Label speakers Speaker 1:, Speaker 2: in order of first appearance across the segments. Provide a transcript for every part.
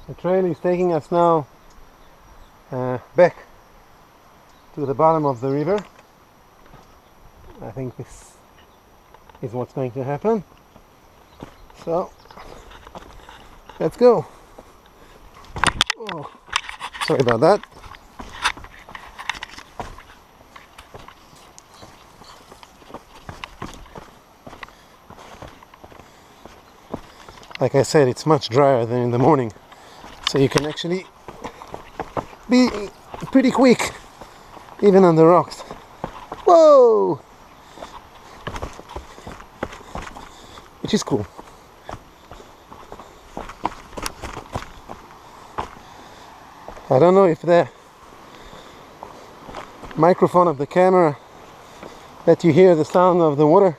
Speaker 1: The trail is taking us now back to the bottom of the river. I think this is what's going to happen. So let's go. Oh, sorry about that. Like I said, it's much drier than in the morning, so you can actually be pretty quick even on the rocks. Whoa! Which is cool. I don't know if the microphone of the camera let you hear the sound of the water,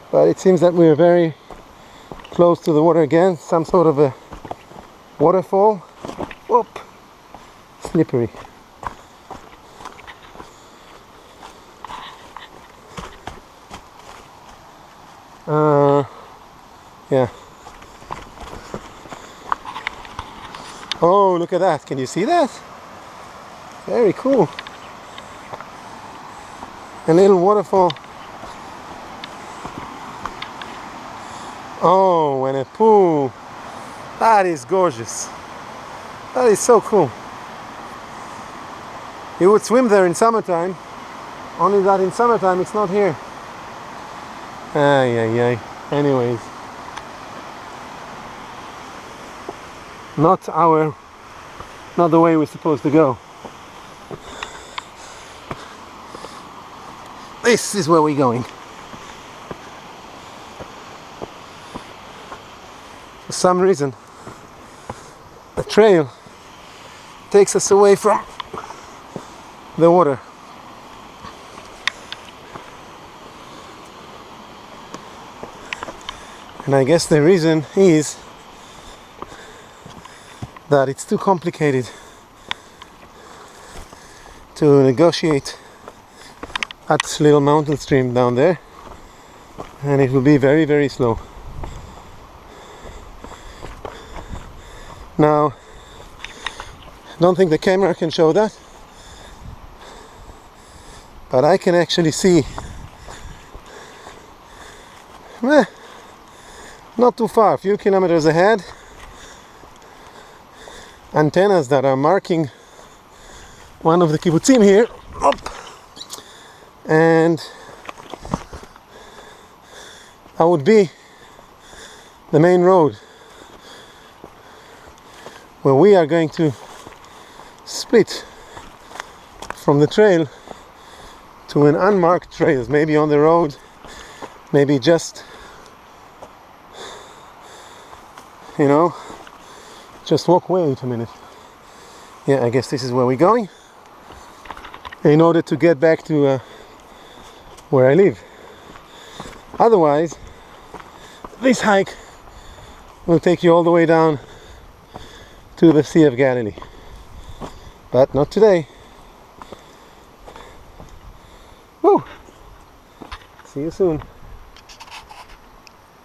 Speaker 1: but it seems that we're very close to the water again, some sort of a waterfall. Whoop! Slippery. Yeah. Oh, look at that. Can you see that? Very cool. A little waterfall. Oh, and a pool. That is gorgeous. That is so cool. You would swim there in summertime, only that in summertime it's not here. Ay, ay, ay. Anyways. Not the way we're supposed to go. This is where we're going. For some reason, the trail takes us away from the water. And I guess the reason is that it's too complicated to negotiate that little mountain stream down there, and it will be very, very slow. Now, I don't think the camera can show that, but I can actually see not too far, a few kilometers ahead, antennas that are marking one of the kibbutzim here. Up. And that would be the main road where we are going to split from the trail to an unmarked trail, maybe on the road, maybe just, you know, just walk. Wait a minute. Yeah, I guess this is where we're going in order to get back to where I live. Otherwise, this hike will take you all the way down to the Sea of Galilee. But not today. Woo! See you soon.